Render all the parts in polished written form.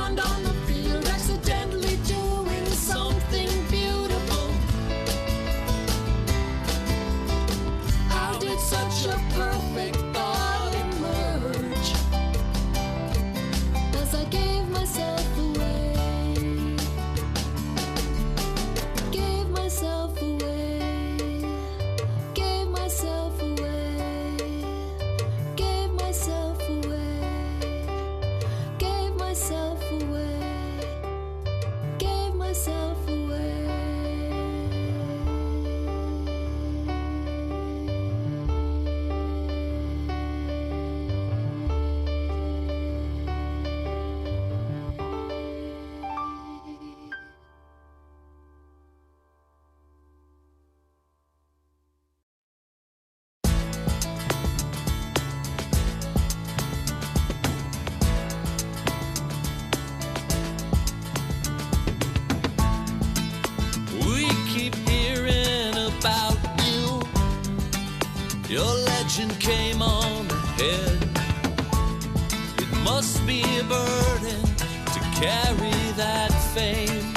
pond on the field, accidentally doing something beautiful. How did such a perfect thought emerge? As I gave myself away, gave myself away, gave myself away, gave myself away, gave myself away, gave myself away. We keep hearing about you. Your legend came on ahead. It must be a burden to carry that fame.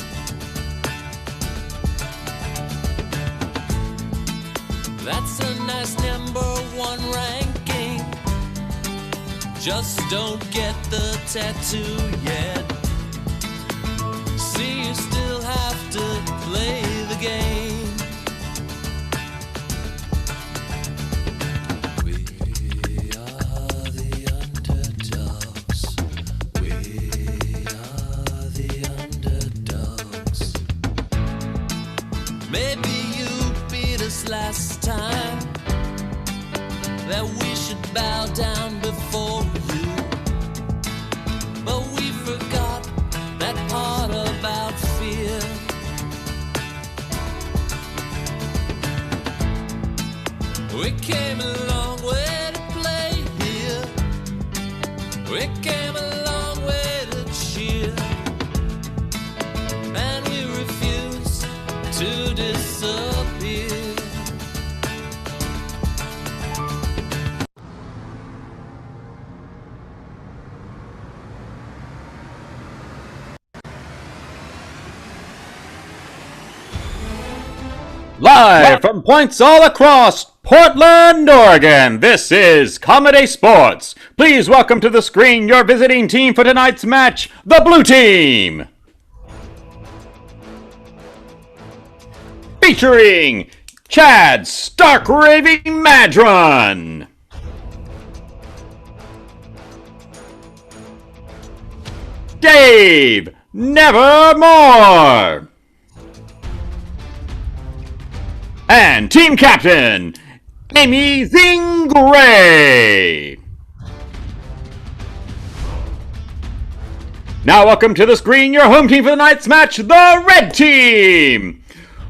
That's a nice #1 ranking. Just don't get the tattoo yet. See, you still have to play the game. We are the underdogs. We are the underdogs. Maybe you beat us last time, that we should bow down before you. But we forgot that part about fear. We came a long way to play here. We came a long way to cheer. And we refuse to disappear. Live from points all across Portland, Oregon, this is ComedySportz. Please welcome to the screen your visiting team for tonight's match, the Blue Team. Featuring Chad Stark Raving Madron, Dave Nevermore, and Team Captain, Amy Zingray. Now welcome to the screen your home team for the night's match, the Red Team,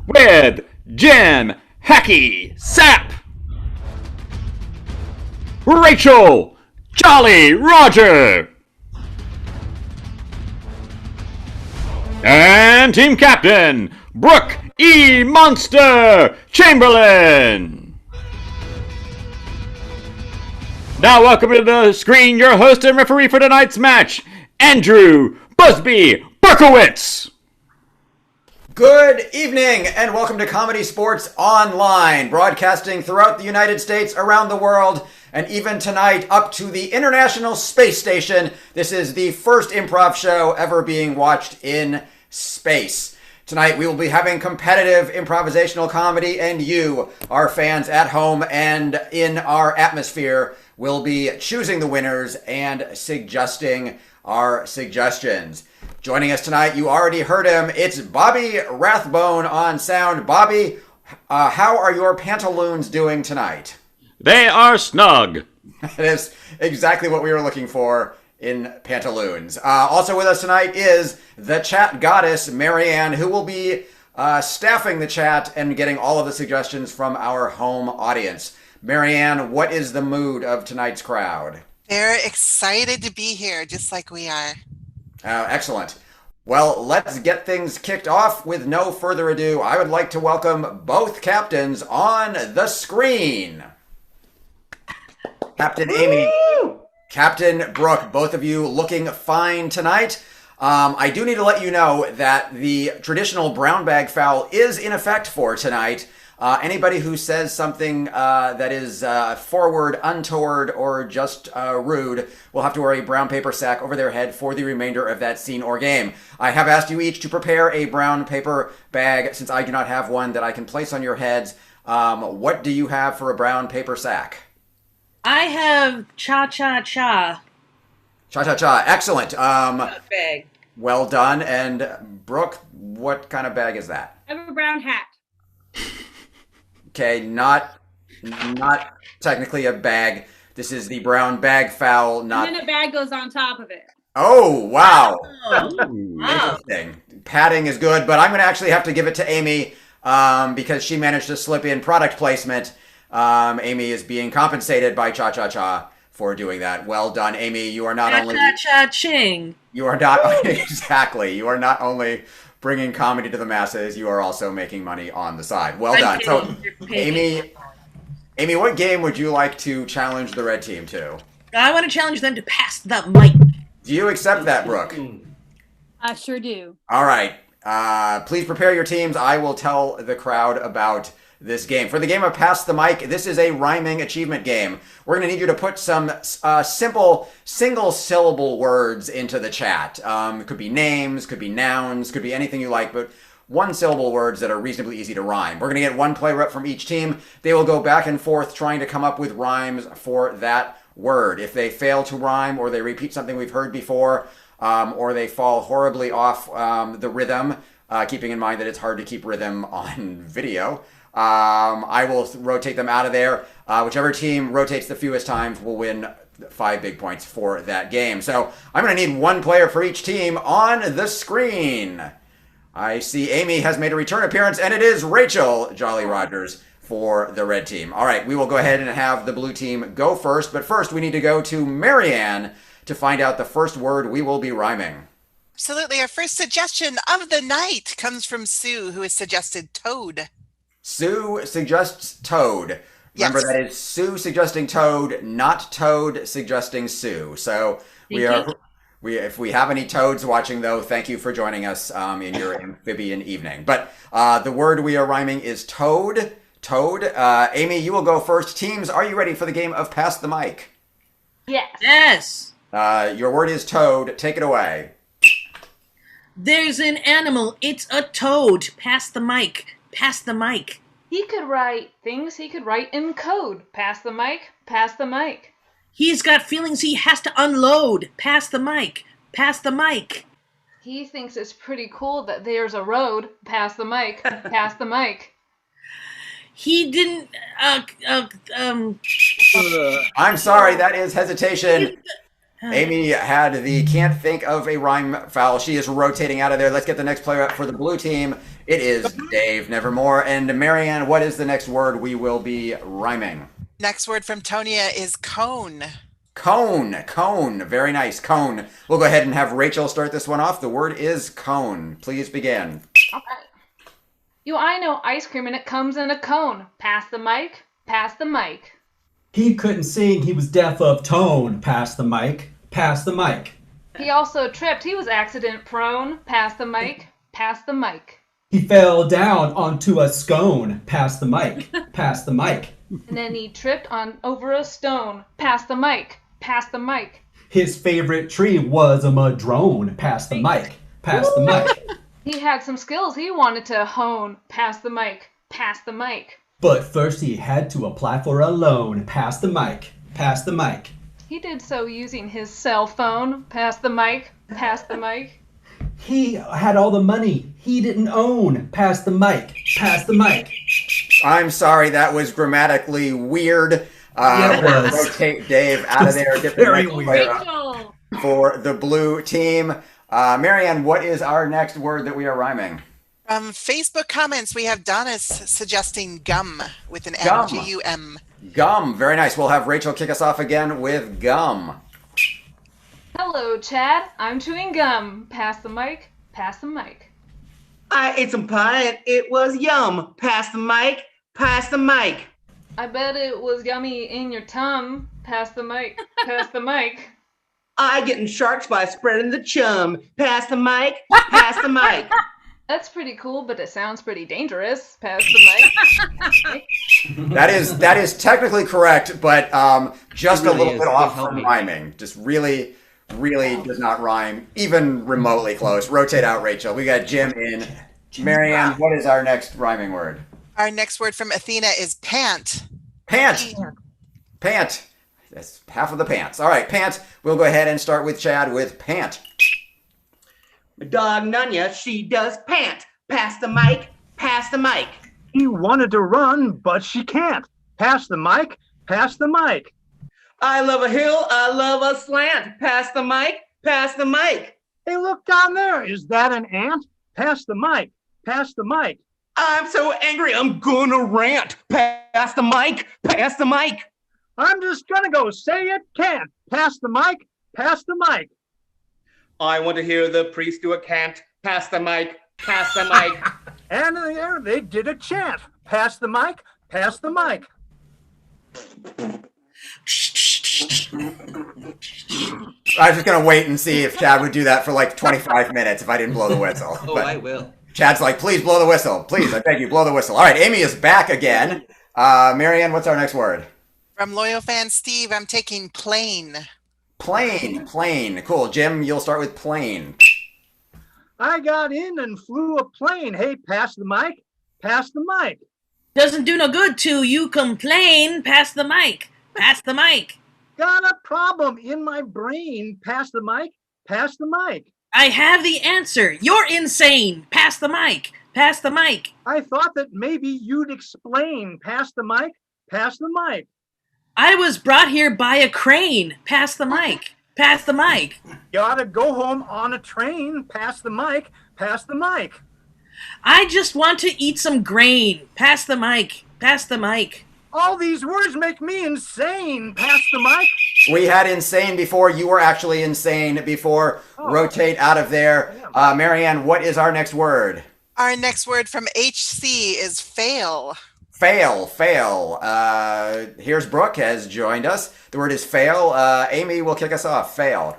with Jim Hacky Sapp, Rachel Jolly Roger, and Team Captain, Brooke E. Monster Chamberlain. Now welcome to the screen your host and referee for tonight's match, Andrew Busby Berkowitz. Good evening and welcome to ComedySportz Online, broadcasting throughout the United States, around the world, and even tonight up to the International Space Station. This is the first improv show ever being watched in space. Tonight we will be having competitive improvisational comedy, and you, our fans at home and in our atmosphere, will be choosing the winners and suggesting our suggestions. Joining us tonight, you already heard him, it's Bobby Rathbone on sound. Bobby, how are your pantaloons doing tonight? They are snug. That is exactly what we were looking for in pantaloons. Also with us tonight is the chat goddess, Marianne, who will be staffing the chat and getting all of the suggestions from our home audience. Marianne, what is the mood of tonight's crowd? They're excited to be here, just like we are. Excellent. Well, let's get things kicked off. With no further ado, I would like to welcome both captains on the screen. Captain Amy, Captain Brooke, both of you looking fine tonight. I do need to let you know that the traditional brown bag foul is in effect for tonight. Anybody who says something that is forward, untoward, or just rude will have to wear a brown paper sack over their head for the remainder of that scene or game. I have asked you each to prepare a brown paper bag since I do not have one that I can place on your heads. What do you have for a brown paper sack? I have cha-cha-cha. Cha-cha-cha. Excellent. Bag. Well done. And Brooke, what kind of bag is that? I have a brown hat. Okay, not technically a bag. This is the brown bag foul, not... And then a bag goes on top of it. Oh, wow. Wow. Interesting. Padding is good, but I'm going to actually have to give it to Amy because she managed to slip in product placement. Amy is being compensated by Cha-Cha-Cha for doing that. Well done, Amy. You are not only... Cha-cha-ching. You are not... Exactly. You are not only bringing comedy to the masses, you are also making money on the side. Well done. So, Amy, what game would you like to challenge the red team to? I want to challenge them to pass the mic. Do you accept that, Brooke? I sure do. All right. Please prepare your teams. I will tell the crowd about this game. For the game of Pass the Mic, this is a rhyming achievement game. We're going to need you to put some simple single-syllable words into the chat. It could be names, could be nouns, could be anything you like, but one-syllable words that are reasonably easy to rhyme. We're going to get one player up from each team. They will go back and forth trying to come up with rhymes for that word. If they fail to rhyme or they repeat something we've heard before, or they fall horribly off the rhythm, keeping in mind that it's hard to keep rhythm on video, I will rotate them out of there. Whichever team rotates the fewest times will win 5 big points for that game. So I'm going to need one player for each team on the screen. I see Amy has made a return appearance, and it is Rachel Jolly Rogers for the red team. All right, we will go ahead and have the blue team go first, but first we need to go to Marianne to find out the first word we will be rhyming. Absolutely. Our first suggestion of the night comes from Sue, who has suggested toad. Sue suggests toad. Remember, Yes. that is Sue suggesting toad, not Toad suggesting Sue. So if we have any toads watching, though, thank you for joining us in your amphibian evening. But the word we are rhyming is toad. Toad. Amy, you will go first. Teams, are you ready for the game of Pass the Mic? Yes. Your word is toad. Take it away. There's an animal. It's a toad. Pass the mic. Pass the mic. He could write things he could write in code. Pass the mic, pass the mic. He's got feelings he has to unload. Pass the mic. Pass the mic. He thinks it's pretty cool that there's a road. Pass the mic, pass the mic. He didn't, I'm sorry, that is hesitation. Amy had the can't think of a rhyme foul. She is rotating out of there. Let's get the next player up for the blue team. It is Dave Nevermore. And Marianne, what is the next word we will be rhyming? Next word from Tonia is cone. Cone. Cone. Very nice. Cone. We'll go ahead and have Rachel start this one off. The word is cone. Please begin. All right. I know ice cream and it comes in a cone. Pass the mic, pass the mic. He couldn't sing, he was deaf of tone. Pass the mic, pass the mic. He also tripped, he was accident prone. Pass the mic, pass the mic. He fell down onto a scone. Pass the mic, pass the mic. And then he tripped over a stone. Pass the mic, pass the mic. His favorite tree was a madrone. Pass the mic, pass the mic. He had some skills he wanted to hone. Pass the mic, pass the mic. But first he had to apply for a loan. Pass the mic, pass the mic. He did so using his cell phone. Pass the mic, pass the mic. He had all the money he didn't own. Pass the mic, pass the mic. I'm sorry, that was grammatically weird. Yeah, it was. Rotate Dave out of there. Get the Very next weird. player up Rachel. for the blue team. Marianne, what is our next word that we are rhyming? Facebook comments, we have Donna suggesting gum with an Gum. M, G-U-M. Gum. Very nice. We'll have Rachel kick us off again with gum. Hello, Chad. I'm chewing gum. Pass the mic, pass the mic. I ate some pie and it was yum. Pass the mic, pass the mic. I bet it was yummy in your tum. Pass the mic, pass the mic. I getting sharks by spreading the chum. Pass the mic, pass the mic. That's pretty cool, but it sounds pretty dangerous. Pass the mic. That is technically correct, but just It really a little is. bit It off helped from me. rhyming. Just really does not rhyme, even remotely close. Rotate out, Rachel. We got Jim in. Marianne, what is our next rhyming word? Our next word from Athena is pant. Pant. Pant. That's half of the pants. All right, pant. We'll go ahead and start with Chad with pant. My dog Nunya, she does pant. Pass the mic, pass the mic. He wanted to run, but she can't. Pass the mic, pass the mic. I love a hill, I love a slant. Pass the mic, pass the mic. Hey, look down there. Is that an ant? Pass the mic, pass the mic. I'm so angry, I'm gonna rant. Pass the mic, pass the mic. I'm just gonna go say it can't. Pass the mic, pass the mic. I want to hear the priest do a cant. Pass the mic, pass the mic. And there they did a chant. Pass the mic, pass the mic. I was just going to wait and see if Chad would do that for like 25 minutes if I didn't blow the whistle. Oh, But I will. Chad's like, please blow the whistle. Please, I beg you, blow the whistle. All right, Amy is back again. Marianne, what's our next word? From loyal fan Steve, I'm taking plain. Plane. Plane. Cool. Jim, you'll start with plane. I got in and flew a plane. Hey, pass the mic, pass the mic. Doesn't do no good to you complain. Pass the mic. Pass the mic. Got a problem in my brain. Pass the mic, pass the mic. I have the answer. You're insane. Pass the mic. Pass the mic. I thought that maybe you'd explain. Pass the mic, pass the mic. I was brought here by a crane. Pass the mic. Pass the mic. You ought to go home on a train. Pass the mic, pass the mic. I just want to eat some grain. Pass the mic. Pass the mic. All these words make me insane. Pass the mic. We had insane before. You were actually insane before. Rotate out of there. Marianne, what is our next word? Our next word from HC is fail. Fail. Here's Brooke has joined us. The word is fail. Amy will kick us off. Fail.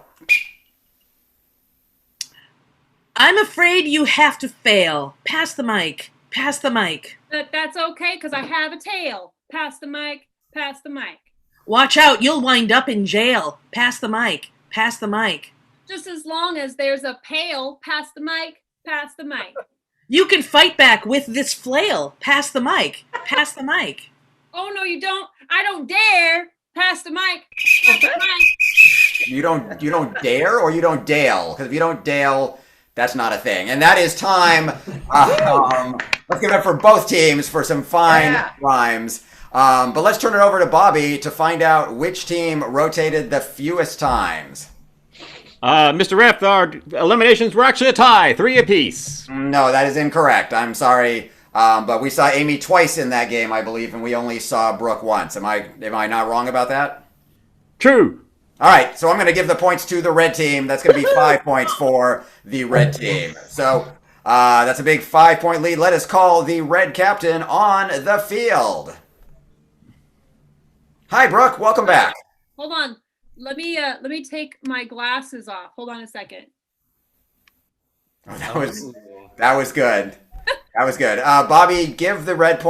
I'm afraid you have to fail. Pass the mic. Pass the mic. That's okay, because I have a tail. Pass the mic, pass the mic. Watch out, you'll wind up in jail. Pass the mic. Pass the mic. Just as long as there's a pail, pass the mic, pass the mic. You can fight back with this flail. Pass the mic. Pass the mic. Oh, no, you don't. I don't dare. Pass the mic, pass the mic. You don't dare or you don't dale? Because if you don't dale, that's not a thing. And that is time. Let's give it up for both teams for some fine rhymes. But let's turn it over to Bobby to find out which team rotated the fewest times. Mr. Riff, our eliminations were actually a tie, 3 apiece. No, that is incorrect. I'm sorry. But we saw Amy twice in that game, I believe, and we only saw Brooke once. Am I not wrong about that? True. All right, so I'm going to give the points to the red team. That's going to be 5 points for the red team. So that's a big 5-point lead. Let us call the red captain on the field. Hi, Brooke. Welcome back. Hold on. Let me take my glasses off. Hold on a second. Oh, that was good. That was good. Bobby, give the red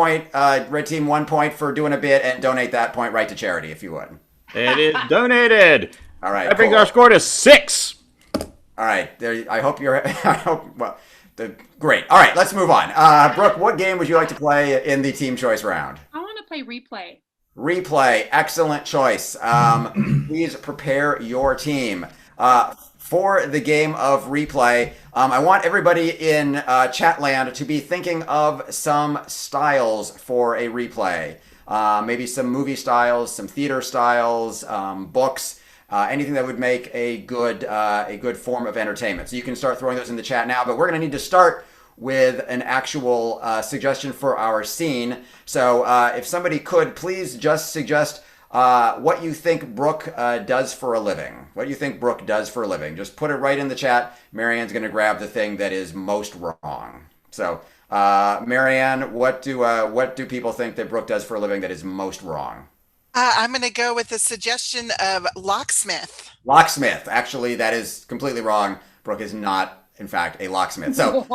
team 1 point for doing a bit and donate that point right to charity, if you would. It is donated. All right. That brings cool. our score to 6. All right. There. I hope you're. Great. All right. Let's move on. Brooke, what game would you like to play in the team choice round? I want to play replay. Replay. Excellent choice. Please prepare your team. For the game of replay, I want everybody in Chatland to be thinking of some styles for a replay. Maybe some movie styles, some theater styles, books, anything that would make a good form of entertainment. So you can start throwing those in the chat now, but we're going to need to start with an actual suggestion for our scene. So if somebody could please just suggest what you think Brooke does for a living. What you think Brooke does for a living. Just put it right in the chat. Marianne's going to grab the thing that is most wrong. So, Marianne, what do people think that Brooke does for a living that is most wrong? I'm going to go with the suggestion of locksmith. Locksmith. Actually, that is completely wrong. Brooke is not, in fact, a locksmith. So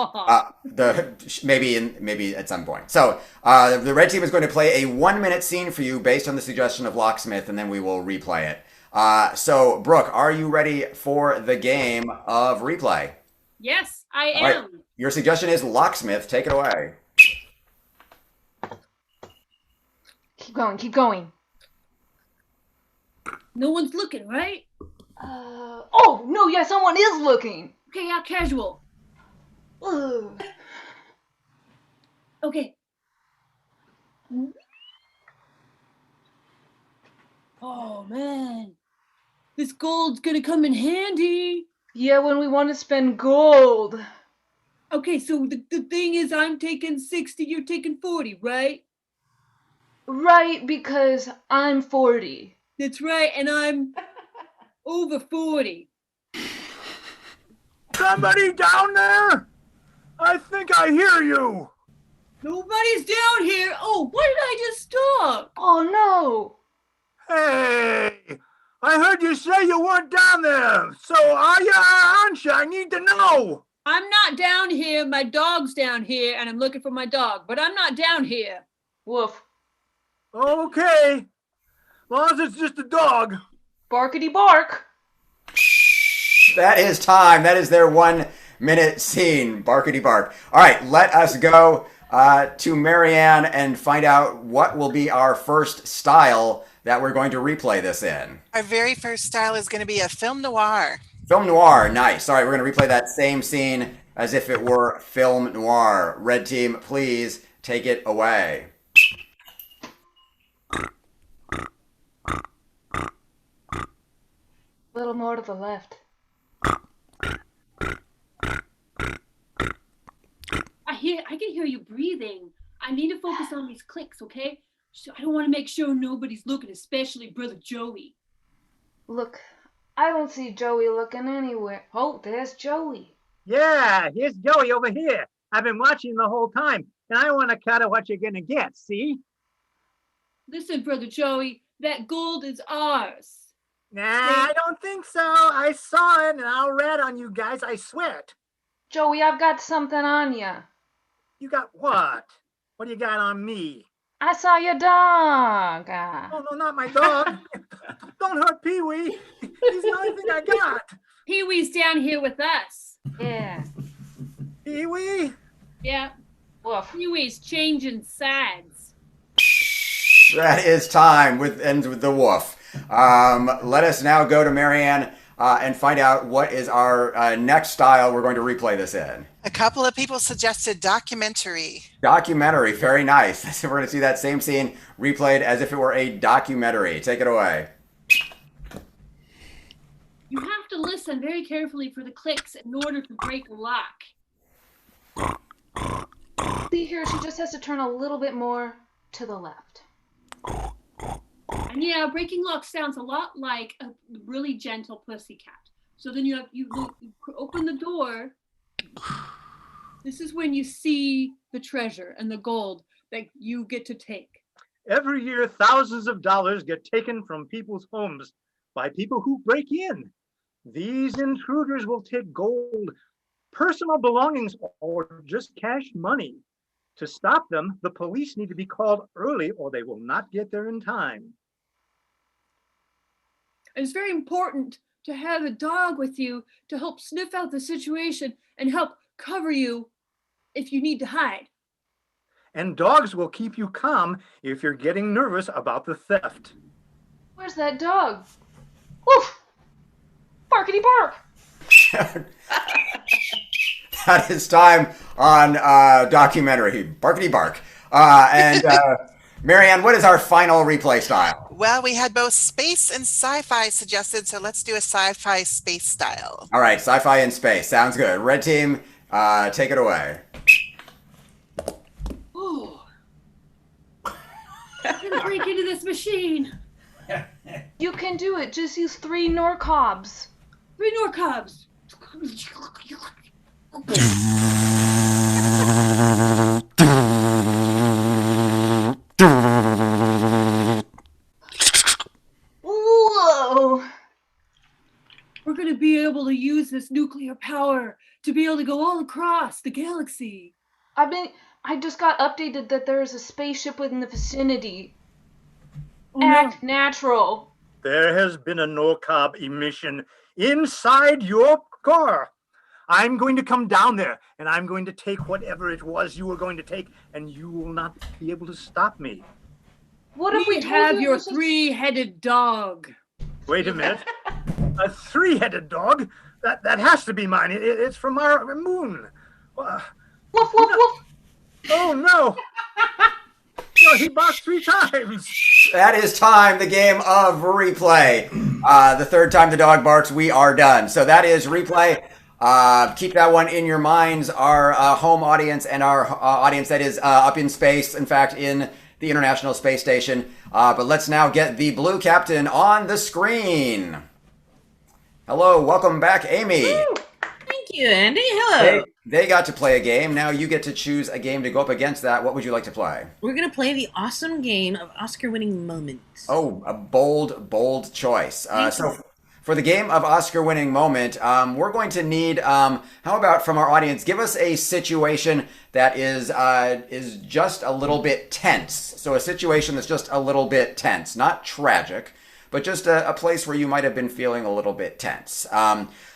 maybe at some point. So the red team is going to play a 1-minute scene for you based on the suggestion of locksmith, and then we will replay it. So Brooke, are you ready for the game of replay? Yes, I am. All right. Your suggestion is locksmith. Take it away. Keep going, keep going. No one's looking, right? Oh, no, yeah, someone is looking. Okay, how casual. Ugh. Okay. Oh, man. This gold's gonna come in handy. Yeah, when we want to spend gold. Okay, so the thing is I'm taking 60, you're taking 40, right? Right, because I'm 40. That's right, and I'm over 40. Somebody down there? I think I hear you. Nobody's down here. Oh, what did I just stop? Oh, no. Hey, I heard you say you weren't down there. So are you, aren't you? I need to know. I'm not down here. My dog's down here, and I'm looking for my dog, but I'm not down here. Woof. Okay. As long as it's just a dog. Barkity bark. That is time. That is their 1-minute scene. Barkity bark. All right, let us go to Marianne and find out what will be our first style that we're going to replay this in. Our very first style is going to be a film noir. Film noir, nice. All right, we're going to replay that same scene as if it were film noir. Red team, please take it away. A little more to the left. I can hear you breathing. I need to focus on these clicks, okay? So I don't want to make sure nobody's looking, especially Brother Joey. Look, I don't see Joey looking anywhere. Oh, there's Joey. Yeah, here's Joey over here. I've been watching the whole time, and I want to cut out what you're going to get, see? Listen, Brother Joey, that gold is ours. Nah, I don't think so. I saw it, and I'll rat on you guys, I swear it. Joey, I've got something on ya. You got what? What do you got on me? I saw your dog. Oh, no, not my dog. Don't hurt Pee-wee. He's the only thing I got. Pee-wee's down here with us. Yeah. Pee-wee? Yeah. Woof. Pee-wee's changing sides. That is time. Ends with the woof. Let us now go to Marianne and find out what is our next style we're going to replay this in. A couple of people suggested documentary. Documentary, very nice. We're going to see that same scene replayed as if it were a documentary. Take it away. You have to listen very carefully for the clicks in order to break a lock. See here, she just has to turn a little bit more to the left. And yeah, breaking lock sounds a lot like a really gentle pussycat. So then you open the door. This is when you see the treasure and the gold that you get to take. Every year, thousands of dollars get taken from people's homes by people who break in. These intruders will take gold, personal belongings, or just cash money. To stop them, the police need to be called early or they will not get there in time. It's very important to have a dog with you to help sniff out the situation and help cover you if you need to hide. And dogs will keep you calm if you're getting nervous about the theft. Where's that dog? Woof! Barkity bark! That is time on documentary. Barkity bark. And Marianne, what is our final replay style? Well, we had both space and sci-fi suggested, so let's do a sci-fi space style. All right, sci-fi in space. Sounds good. Red team, take it away. Oh. I'm gonna break into this machine. You can do it. Just use 3 Norcobs. 3 Norcobs. this nuclear power to be able to go all across the galaxy. I just got updated that there is a spaceship within the vicinity. Oh, Act natural. There has been a NORCOB emission inside your car. I'm going to come down there, and I'm going to take whatever it was you were going to take, and you will not be able to stop me. What if we have your three-headed dog? Wait a minute. A three-headed dog? That has to be mine. It's from our moon. Woof, woof, woof. Oh, no. No, he barked 3 times. That is time, the game of replay. The third time the dog barks, we are done. So that is replay. Keep that one in your minds. Our home audience and our audience that is up in space, in fact, in the International Space Station. But let's now get the blue captain on the screen. Hello, welcome back, Amy. Woo. Thank you, Andy. Hello. They got to play a game. Now you get to choose a game to go up against that. What would you like to play? We're going to play the awesome game of Oscar-winning moments. Oh, a bold choice. So for the game of Oscar-winning moment, we're going to need, how about from our audience, give us a situation that is just a little bit tense. So a situation that's just a little bit tense, not tragic, but just a place where you might have been feeling a little bit tense.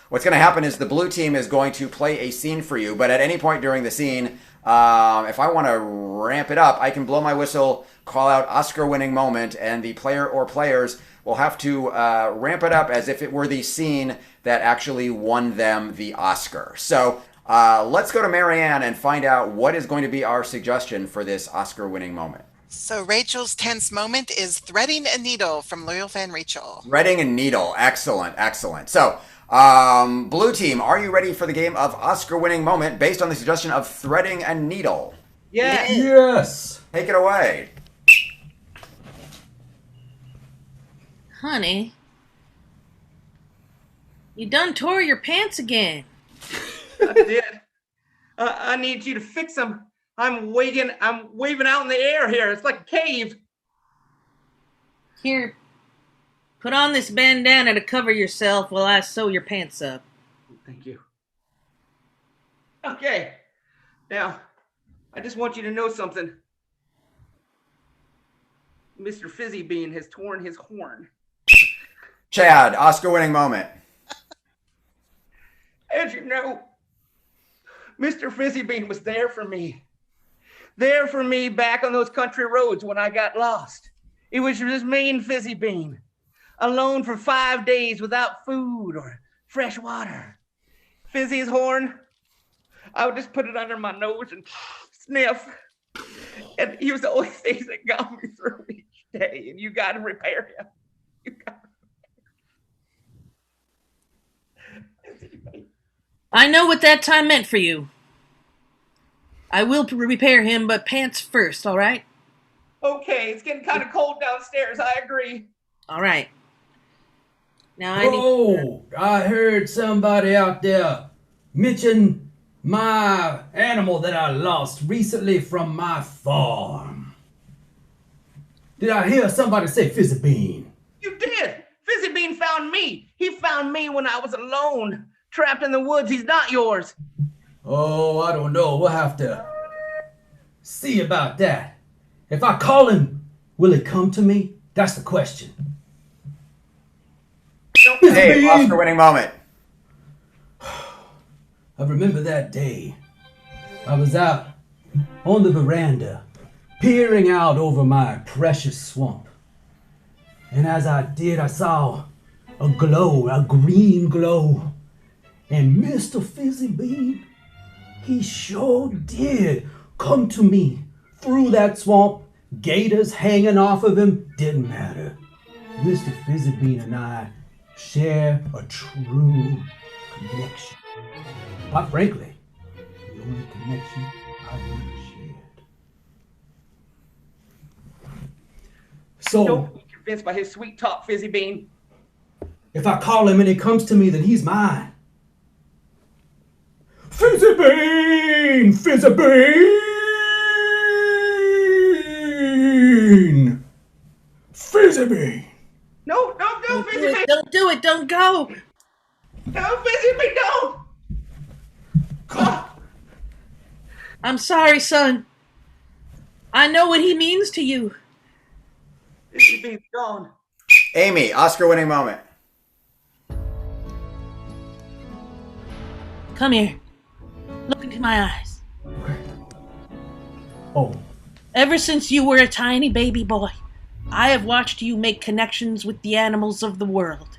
What's going to happen is the blue team is going to play a scene for you, but at any point during the scene, if I want to ramp it up, I can blow my whistle, call out Oscar-winning moment, and the player or players will have to ramp it up as if it were the scene that actually won them the Oscar. So let's go to Marianne and find out what is going to be our suggestion for this Oscar-winning moment. So Rachel's tense moment is threading a needle from loyal fan Rachel. Threading a needle. Excellent, excellent. So, blue team, are you ready for the game of Oscar-winning moment based on the suggestion of threading a needle? Yes. Yes. Take it away. Honey, you done tore your pants again. I did. I need you to fix them. I'm waving out in the air here. It's like a cave. Here, put on this bandana to cover yourself while I sew your pants up. Thank you. Okay. Now, I just want you to know something. Mr. Fizzy Bean has torn his horn. Chad, Oscar-winning moment. As you know, Mr. Fizzy Bean was there for me. There for me back on those country roads when I got lost. It was this mean Fizzy Bean, alone for 5 days without food or fresh water. Fizzy's horn, I would just put it under my nose and sniff. And he was the only thing that got me through each day. And you got to repair him. You got to repair him. I know what that time meant for you. I will repair him, but pants first, all right? Okay, it's getting kind of cold downstairs. I agree. All right. Now I heard somebody out there mention my animal that I lost recently from my farm. Did I hear somebody say Fizzy Bean? You did. Fizzy Bean found me. He found me when I was alone, trapped in the woods. He's not yours. Oh, I don't know. We'll have to see about that. If I call him, will he come to me? That's the question. Hey, Oscar-winning moment. I remember that day. I was out on the veranda, peering out over my precious swamp. And as I did, I saw a glow, a green glow. And Mr. Fizzy Bean, he sure did come to me through that swamp. Gators hanging off of him, didn't matter. Mr. Fizzy Bean and I share a true connection. Quite frankly, the only connection I've ever shared. So, don't be convinced by his sweet talk, Fizzy Bean. If I call him and he comes to me, then he's mine. Fizzy Bean! Fizzy Bean! Fizzy Bean! No, Fizzy Bean! Don't do it! Don't go! No, Fizzy Bean, don't! I'm sorry, son. I know what he means to you. Fizzy Bean's gone. Amy, Oscar-winning moment. Come here. Look into my eyes. Oh, Ever since you were a tiny baby boy, I have watched you make connections with the animals of the world.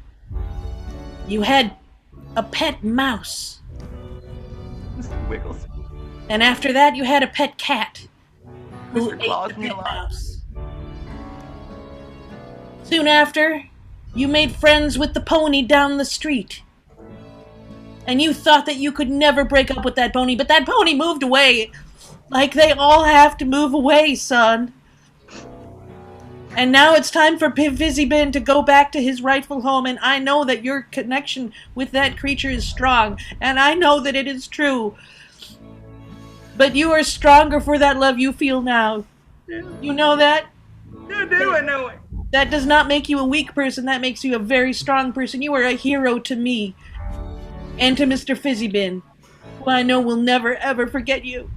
You had a pet mouse. Mr. Wiggles. And after that, you had a pet cat. Who Mr. ate Claus the me pet alive. mouse. Soon after, you made friends with the pony down the street. And you thought that you could never break up with that pony, but that pony moved away. Like they all have to move away, son. And now it's time for Fizzy Ben to go back to his rightful home, and I know that your connection with that creature is strong, and I know that it is true. But you are stronger for that love you feel now. You know that? You do, I know it. That does not make you a weak person, that makes you a very strong person. You are a hero to me. And to Mr. Fizzy Ben, who I know will never ever forget you.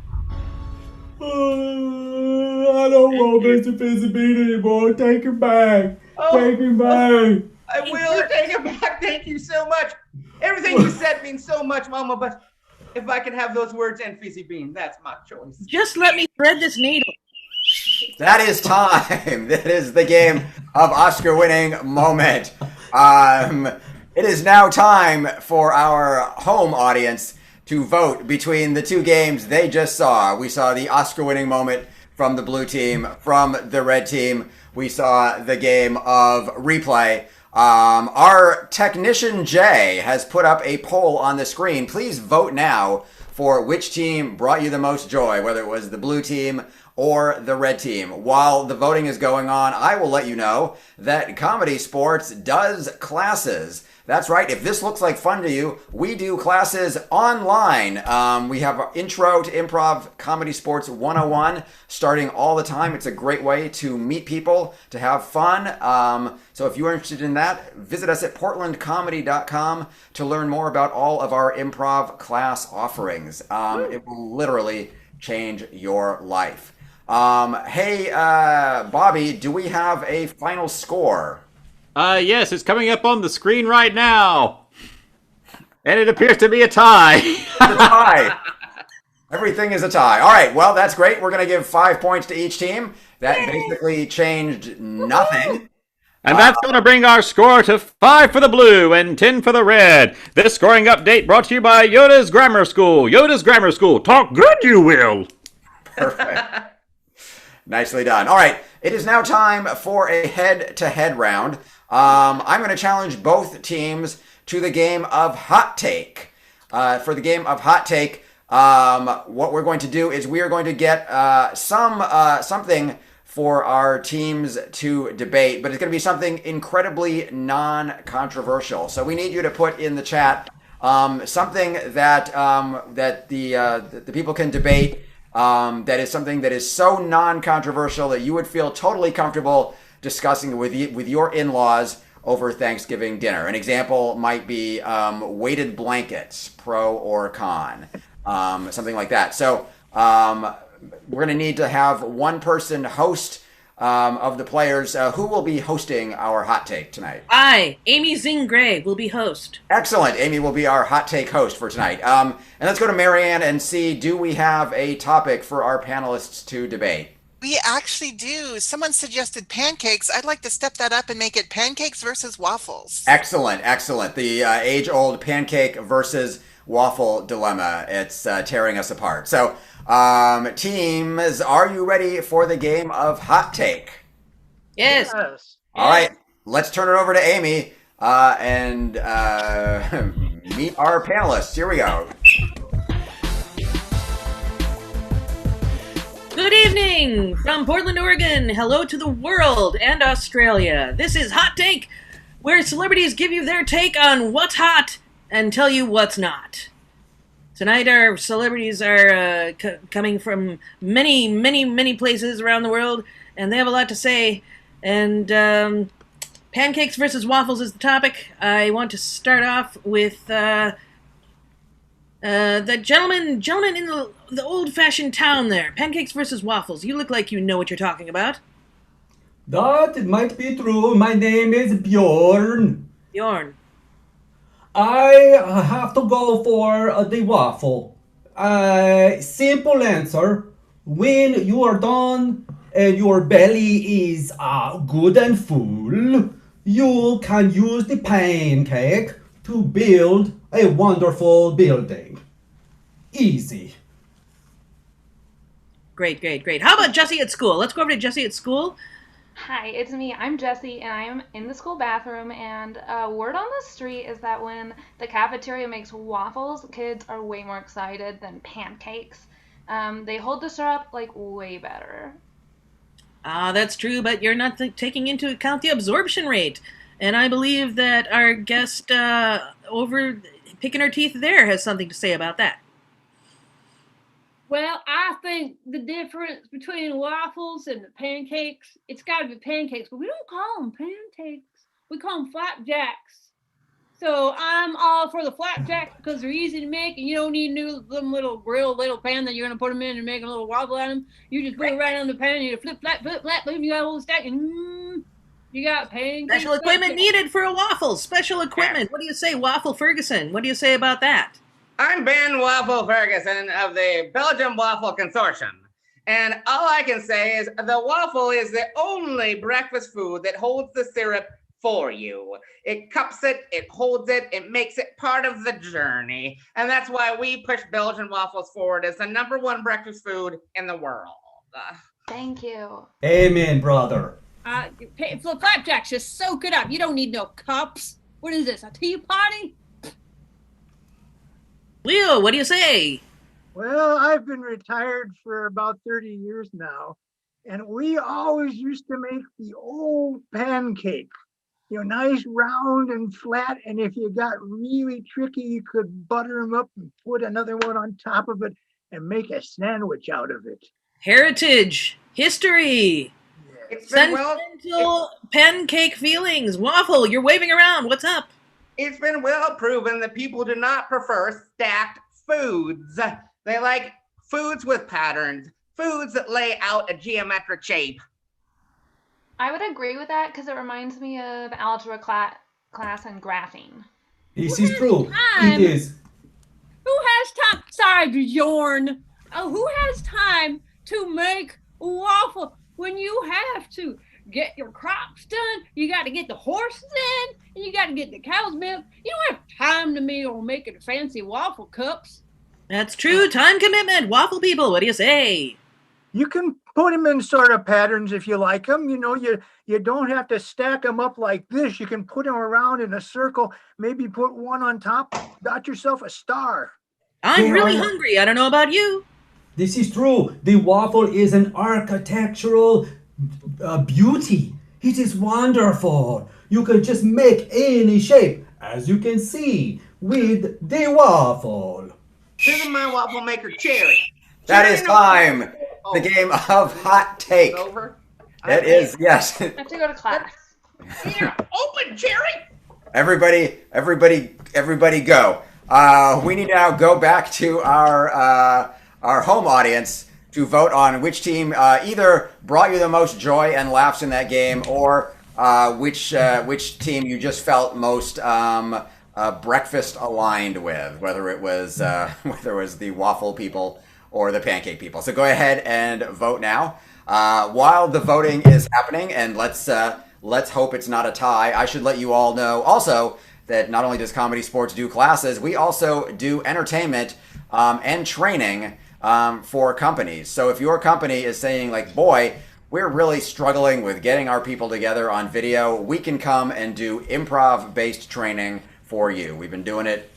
I don't want Mr. Fizzy Bean anymore. Take him back. Oh, Take him back. I will take it back. Thank you so much. Everything you said means so much, Mama, but if I can have those words and Fizzy Bean, that's my choice. Just let me thread this needle. That is time. That is the game of Oscar-winning moment. It is now time for our home audience to vote between the two games they just saw. We saw the Oscar-winning moment from the blue team, from the red team. We saw the game of replay. Our technician Jay has put up a poll on the screen. Please vote now for which team brought you the most joy, whether it was the blue team or the red team. While the voting is going on, I will let you know that ComedySportz does classes. That's right. If this looks like fun to you, we do classes online. We have Intro to Improv ComedySportz 101 starting all the time. It's a great way to meet people, to have fun. So if you're interested in that, visit us at portlandcomedy.com to learn more about all of our improv class offerings. It will literally change your life. Hey, Bobby, do we have a final score? Yes, it's coming up on the screen right now. And it appears to be a tie. It's a tie. Everything is a tie. All right, well, that's great. We're going to give 5 points to each team. That basically changed nothing. And that's going to bring our score to 5 for the blue and 10 for the red. This scoring update brought to you by Yoda's Grammar School. Yoda's Grammar School. Talk good, you will. Perfect. Nicely done. All right, it is now time for a head-to-head round. I'm going to challenge both teams to the game of Hot Take. For the game of Hot Take, what we're going to do is we are going to get something for our teams to debate, but it's going to be something incredibly non-controversial. So we need you to put in the chat something that that the people can debate. That is something that is so non-controversial that you would feel totally comfortable discussing with your in-laws over Thanksgiving dinner. An example might be weighted blankets, pro or con, something like that. So we're going to need to have one person host of the players. Who will be hosting our hot take tonight? I, Amy Zing Gray, will be host. Excellent. Amy will be our hot take host for tonight. And let's go to Marianne and see, do we have a topic for our panelists to debate? We actually do. Someone suggested pancakes. I'd like to step that up and make it pancakes versus waffles. Excellent, excellent. The age-old pancake versus waffle dilemma. It's tearing us apart. So, teams, are you ready for the game of Hot Take? Yes. All right, let's turn it over to Amy and meet our panelists. Here we go. Good evening from Portland, Oregon. Hello to the world and Australia. This is Hot Take, where celebrities give you their take on what's hot and tell you what's not. Tonight, our celebrities are coming from many, many, many places around the world, and they have a lot to say. And pancakes versus waffles is the topic. I want to start off with The gentleman in the old-fashioned town there. Pancakes versus waffles. You look like you know what you're talking about. That might be true. My name is Bjorn. Bjorn. I have to go for the waffle. Simple answer. When you are done and your belly is good and full, you can use the pancake to build a wonderful building. Easy. Great. How about Jesse at school? Let's go over to Jesse at school. Hi, it's me. I'm Jessie, and I am in the school bathroom, and word on the street is that when the cafeteria makes waffles, kids are way more excited than pancakes. They hold the syrup, like, way better. That's true, but you're not taking into account the absorption rate. And I believe that our guest over picking her teeth there has something to say about that. Well, I think the difference between waffles and the pancakes, it's got to be pancakes, but we don't call them pancakes. We call them flapjacks. So I'm all for the flapjacks because they're easy to make, and you don't need them little little pan that you're going to put them in and make a little waffle out of them. You just put it right on the pan, and you flip, boom, you got a whole stack, and you got pancakes. Special equipment needed for a waffle. Special equipment. What do you say, Waffle Ferguson? What do you say about that? I'm Ben Waffle Ferguson of the Belgian Waffle Consortium. And all I can say is the waffle is the only breakfast food that holds the syrup for you. It cups it, it holds it, it makes it part of the journey. And that's why we push Belgian waffles forward as the #1 breakfast food in the world. Thank you. Amen, brother. Flapjacks, just soak it up. You don't need no cups. What is this, a tea party? Leo, what do you say? Well, I've been retired for about 30 years now, and we always used to make the old pancake. You know, nice, round, and flat, and if you got really tricky, you could butter them up and put another one on top of it and make a sandwich out of it. Heritage, history, sentimental pancake feelings. Waffle, you're waving around. What's up? It's been well proven that people do not prefer stacked foods. They like foods with patterns, foods that lay out a geometric shape. I would agree with that because it reminds me of algebra class and graphing. This is true. It is. Who has time? Sorry, Bjorn. Who has time to make a waffle when you have to get your crops done? You got to get the horses in, and you got to get the cows milked. You don't have time to me on making fancy waffle cups. That's true. Time commitment. Waffle people, what do you say? You can put them in sort of patterns if you like them. You know, you don't have to stack them up like this. You can put them around in a circle, maybe put one on top, got yourself a star. I'm really hungry. I don't know about you. This is true. The waffle is an architectural beauty. It is wonderful. You can just make any shape, as you can see, with the waffle. This is my waffle maker, Cherry. That is time. The game of hot take. It's over. It is, yes. I have to go to class. Here, open, Cherry. Everybody go. We need to now go back to our home audience to vote on which team either brought you the most joy and laughs in that game, or which team you just felt most breakfast aligned with, whether it was the waffle people or the pancake people. So go ahead and vote now. While the voting is happening, and let's hope it's not a tie. I should let you all know also that not only does ComedySportz do classes, we also do entertainment and training for companies. So if your company is saying like, boy, we're really struggling with getting our people together on video, we can come and do improv-based training for you. We've been doing it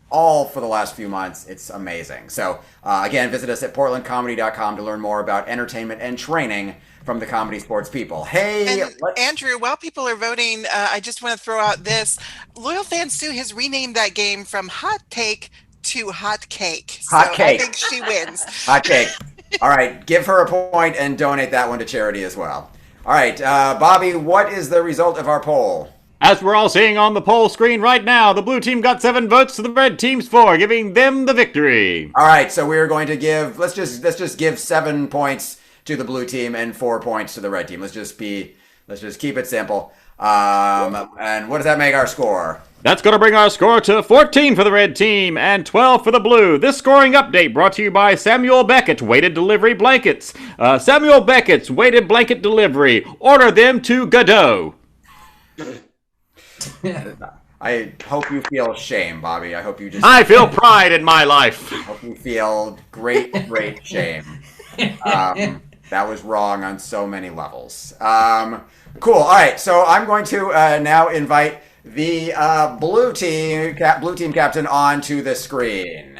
all for the last few months. It's amazing. So again, visit us at portlandcomedy.com to learn more about entertainment and training from the ComedySportz people. Hey, and Andrew, while people are voting, I just want to throw out this. Loyal fan Sue has renamed that game from Hot Take to Hot Cake. Hot Cake. I think she wins. Hot Cake. All right, give her a point and donate that one to charity as well. All right, Bobby, what is the result of our poll? As we're all seeing on the poll screen right now, the blue team got 7 votes to the red team's 4, giving them the victory. All right, so we're going to give, let's just give 7 points to the blue team and 4 points to the red team. Let's just keep it simple. And what does that make our score? That's going to bring our score to 14 for the red team and 12 for the blue. This scoring update brought to you by Samuel Beckett Weighted Delivery Blankets. Samuel Beckett's Weighted Blanket Delivery. Order them to Godot. I hope you feel shame, Bobby. I hope you just... I feel pride in my life. I hope you feel great shame. That was wrong on so many levels. Cool. All right, so I'm going to now invite the blue team captain onto the screen.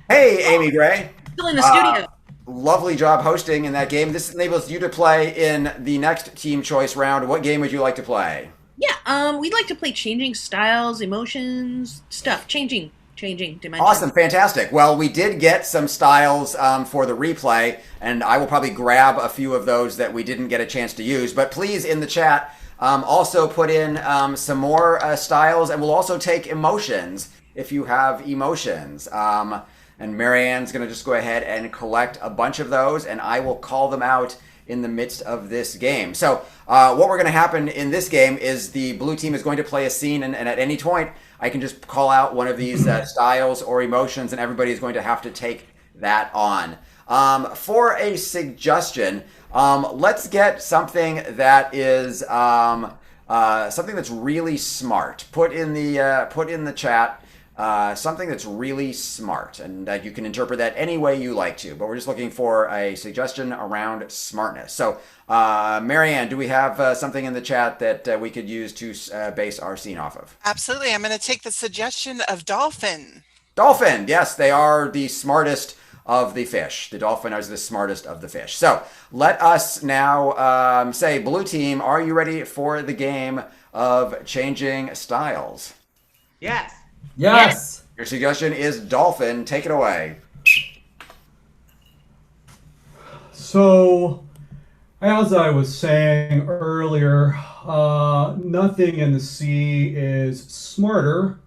Hey, Amy Gray. Still in the studio. Lovely job hosting in that game. This enables you to play in the next team choice round. What game would you like to play? Yeah, we'd like to play changing styles, emotions, stuff. Changing dimensions. Awesome, fantastic. Well, we did get some styles for the replay, and I will probably grab a few of those that we didn't get a chance to use. But please, in the chat, also put in some more styles, and we'll also take emotions if you have emotions. And Marianne's going to just go ahead and collect a bunch of those, and I will call them out in the midst of this game. So what we're going to happen in this game is the blue team is going to play a scene, and at any point, I can just call out one of these styles or emotions, and everybody is going to have to take that on. For a suggestion, let's get something that is something that's really smart. Put in the chat something that's really smart, and you can interpret that any way you like to. But we're just looking for a suggestion around smartness. So, Marianne, do we have something in the chat that we could use to base our scene off of? Absolutely. I'm going to take the suggestion of dolphin. Dolphin, yes, they are the smartest of the fish. The dolphin is the smartest of the fish. So let us now say, blue team, are you ready for the game of changing styles? Yes. Yes. Your suggestion is dolphin. Take it away. So, as I was saying earlier, nothing in the sea is smarter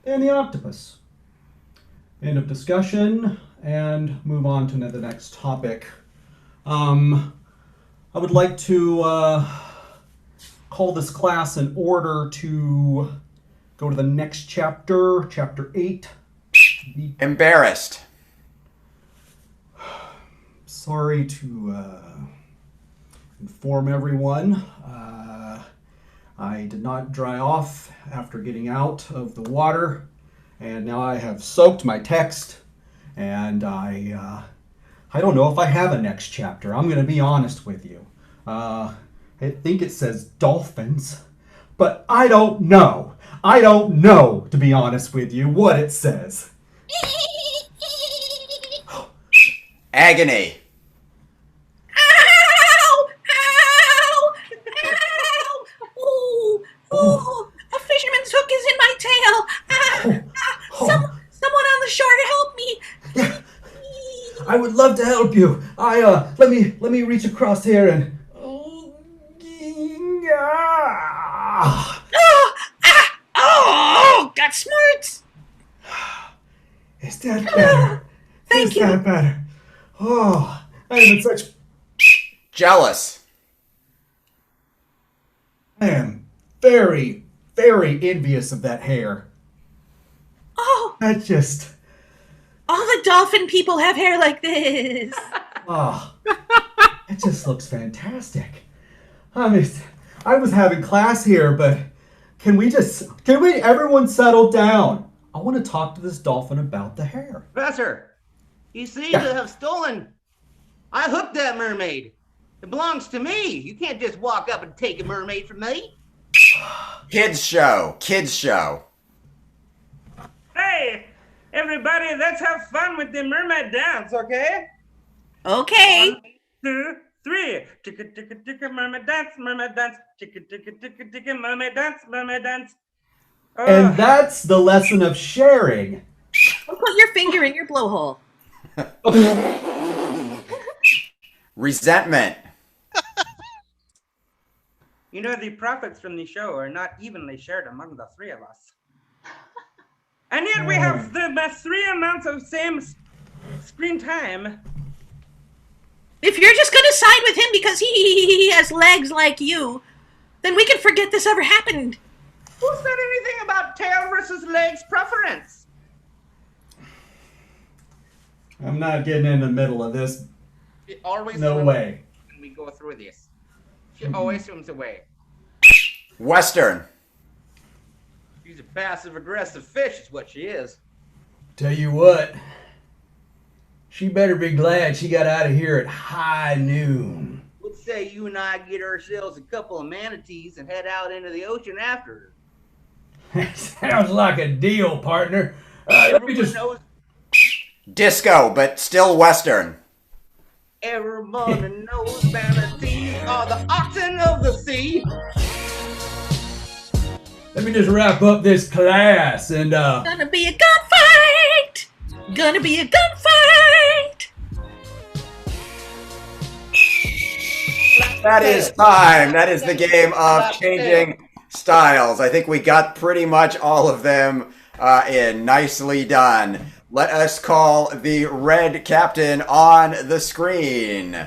than the octopus. End of discussion, and move on to the next topic. I would like to call this class in order to go to the next chapter, chapter 8. Embarrassed. Sorry to inform everyone. I did not dry off after getting out of the water, and now I have soaked my text, and I don't know if I have a next chapter. I'm going to be honest with you. I think it says dolphins, but I don't know. I don't know, to be honest with you, what it says. Agony. Ow! Ow! Ow! Ooh! Ooh! A fisherman's hook is in my tail. Someone on the shore, help me! I would love to help you. Let me reach across here and. Oh, got smarts. Is that better? Thank you. Is that better? Oh, I am in such. Jealous. I am very, very envious of that hair. Oh, That just. all the dolphin people have hair like this. Oh, it just looks fantastic. I mean, I was having class here, but can we everyone settle down? I want to talk to this dolphin about the hair. Professor, you seem to have stolen. I hooked that mermaid. It belongs to me. You can't just walk up and take a mermaid from me. Kids show. Hey, everybody, let's have fun with the mermaid dance, okay? Okay. 1, 2, 3. Ticka, ticka, ticka, mermaid dance, mermaid dance. Ticka, ticka, ticka, ticka, mermaid dance, mermaid dance. And that's the lesson of sharing. Don't put your finger in your blowhole. Resentment. You know, the profits from the show are not evenly shared among the three of us. And yet we have the three amounts of same screen time. If you're just gonna side with him because he has legs like you, then we can forget this ever happened. Who said anything about tail versus legs preference? I'm not getting in the middle of this. She always No way. When we go through this, she always swims away. Western. She's a passive-aggressive fish, is what she is. Tell you what, she better be glad she got out of here at high noon. Let's say you and I get ourselves a couple of manatees and head out into the ocean after her. Sounds like a deal, partner. Let me just... Disco, but still Western. Everyone knows manatees are the oxen of the sea. Let me just wrap up this class and Gonna be a gunfight! Gonna be a gunfight! That is time. That is the game of changing styles. I think we got pretty much all of them in. Nicely done. Let us call the red captain on the screen.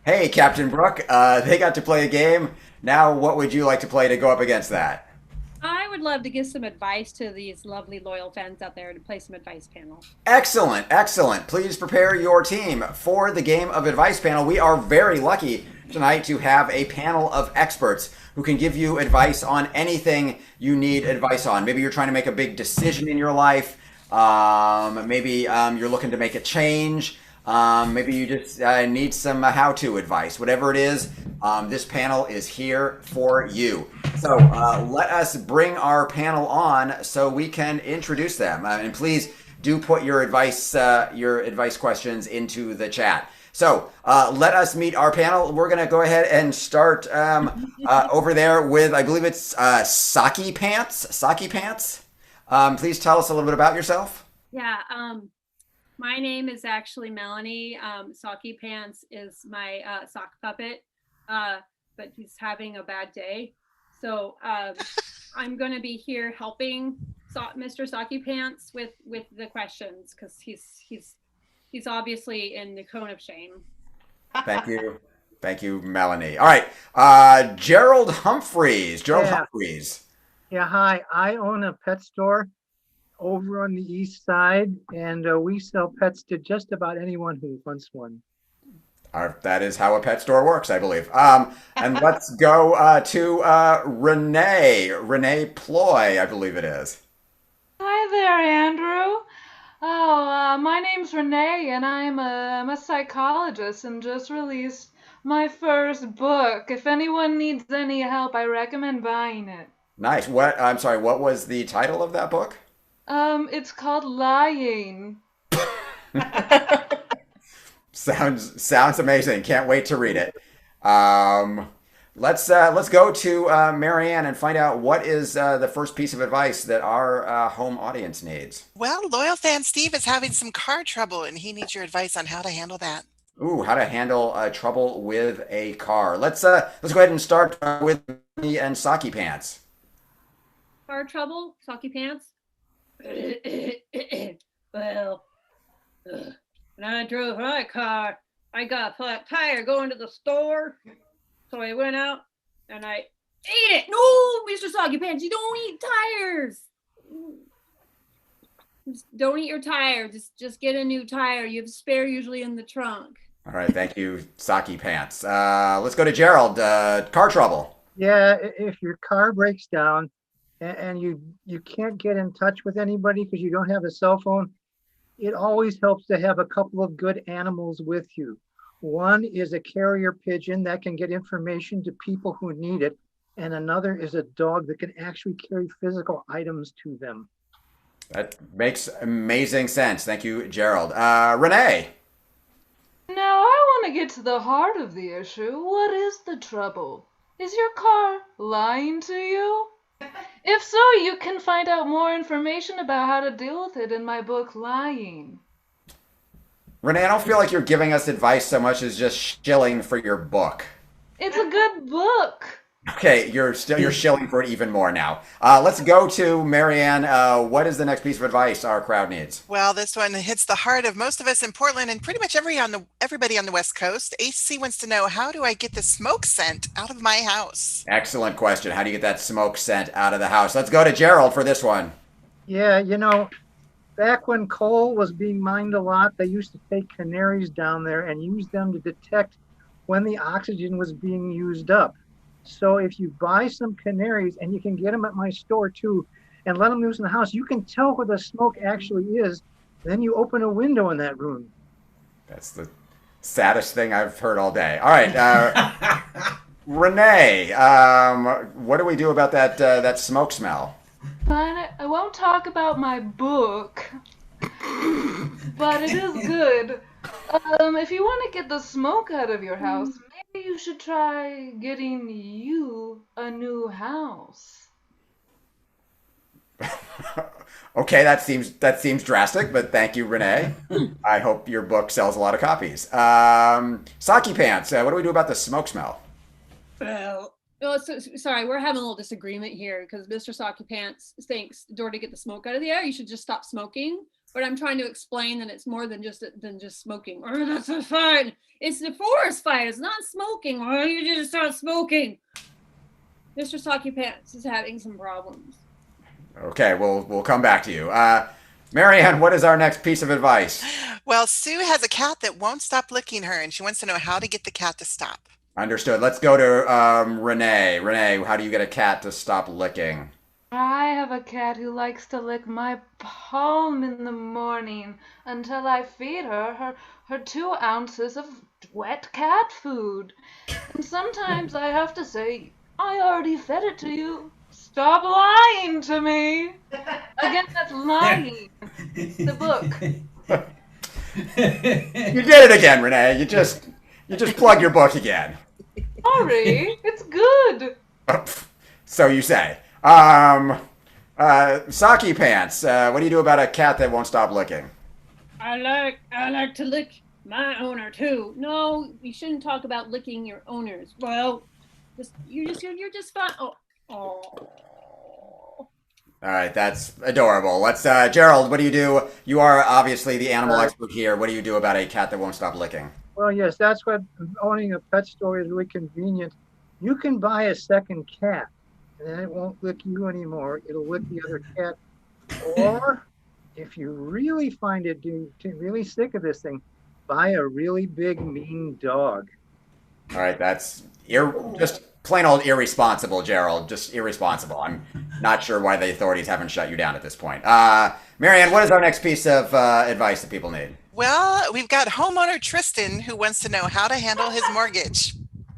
Hey, Captain Brooke. They got to play a game. Now, what would you like to play to go up against that? I would love to give some advice to these lovely loyal fans out there to play some advice panel. Excellent, excellent. Please prepare your team for the game of advice panel. We are very lucky tonight to have a panel of experts who can give you advice on anything you need advice on. Maybe you're trying to make a big decision in your life. Maybe you're looking to make a change. Maybe you just need some how-to advice. Whatever it is, this panel is here for you. So let us bring our panel on so we can introduce them. And please do put your advice questions into the chat. So let us meet our panel. We're going to go ahead and start over there with, I believe it's Saki Pants. Saki Pants. Please tell us a little bit about yourself. Yeah, my name is actually Melanie. Socky Pants is my sock puppet, but he's having a bad day. So I'm going to be here helping Mr. Socky Pants with the questions because he's obviously in the cone of shame. Thank you. Thank you, Melanie. All right. Gerald Humphreys. Humphreys. Yeah, hi. I own a pet store over on the east side, and we sell pets to just about anyone who wants one. That is how a pet store works, I believe. And let's go to Renee Ploy, I believe it is. Hi there, Andrew. Oh, my name's Renee, and I'm a psychologist and just released my first book. If anyone needs any help, I recommend buying it. Nice. I'm sorry, what was the title of that book? It's called Lying. Sounds amazing. Can't wait to read it. Let's go to Marianne and find out what is the first piece of advice that our home audience needs. Well, loyal fan Steve is having some car trouble, and he needs your advice on how to handle that. Ooh, how to handle trouble with a car. Let's go ahead and start with me and Saki Pants. Car trouble, Socky Pants? Well, when I drove my car, I got a flat tire going to the store. So I went out and I ate it. No, Mr. Soggy Pants, you don't eat tires. Just don't eat your tire. Just get a new tire. You have a spare usually in the trunk. All right, thank you, Saki Pants. Let's go to Gerald. Car trouble. Yeah, if your car breaks down and you can't get in touch with anybody because you don't have a cell phone, it always helps to have a couple of good animals with you. One is a carrier pigeon that can get information to people who need it, and another is a dog that can actually carry physical items to them. That makes amazing sense. Thank you, Gerald. Renee. Now I want to get to the heart of the issue. What is the trouble? Is your car lying to you? If so, you can find out more information about how to deal with it in my book, Lying. Renee, I don't feel like you're giving us advice so much as just shilling for your book. It's a good book. Okay, you're shilling for it even more now. Let's go to Marianne. What is the next piece of advice our crowd needs? Well, this one hits the heart of most of us in Portland and pretty much everybody on the West Coast. AC wants to know, how do I get the smoke scent out of my house? Excellent question. How do you get that smoke scent out of the house? Let's go to Gerald for this one. Yeah, back when coal was being mined a lot, they used to take canaries down there and use them to detect when the oxygen was being used up. So if you buy some canaries, and you can get them at my store too, and let them loose in the house, you can tell where the smoke actually is. Then you open a window in that room. That's the saddest thing I've heard all day. All right, Renee, what do we do about that smoke smell? Fine, I won't talk about my book, but it is good. If you want to get the smoke out of your house, maybe you should try getting you a new house. Okay, that seems drastic, but thank you, Renee. I hope your book sells a lot of copies. Saki Pants, what do we do about the smoke smell? Well, sorry, we're having a little disagreement here because Mr. Socky Pants thinks in order to get the smoke out of the air, you should just stop smoking. But I'm trying to explain that it's more than just smoking. Oh, that's a fine. It's the forest fire. It's not smoking. Why don't you just stop smoking? Mr. Socky Pants is having some problems. Okay, we'll come back to you. Marianne, what is our next piece of advice? Well, Sue has a cat that won't stop licking her, and she wants to know how to get the cat to stop. Understood. Let's go to Renee. Renee, how do you get a cat to stop licking? I have a cat who likes to lick my palm in the morning until I feed her 2 ounces of wet cat food. And sometimes I have to say, I already fed it to you. Stop lying to me. Again, that's lying. The book. You did it again, Renee. You just plug your book again. Sorry, it's good. So you say. Saki Pants, what do you do about a cat that won't stop licking? I like to lick my owner too. No, you shouldn't talk about licking your owners. Well, you're just fine. Oh. All right, that's adorable. Let's Gerald, what do you do? You are obviously the animal expert here. What do you do about a cat that won't stop licking? Well, yes, that's what owning a pet store is really convenient. You can buy a second cat, and then it won't lick you anymore. It'll lick the other cat. Or if you really find it really sick of this thing, buy a really big, mean dog. All right, that's just plain old irresponsible, Gerald. Just irresponsible. I'm not sure why the authorities haven't shut you down at this point. Marianne, what is our next piece of advice that people need? Well, we've got homeowner Tristan who wants to know how to handle his mortgage.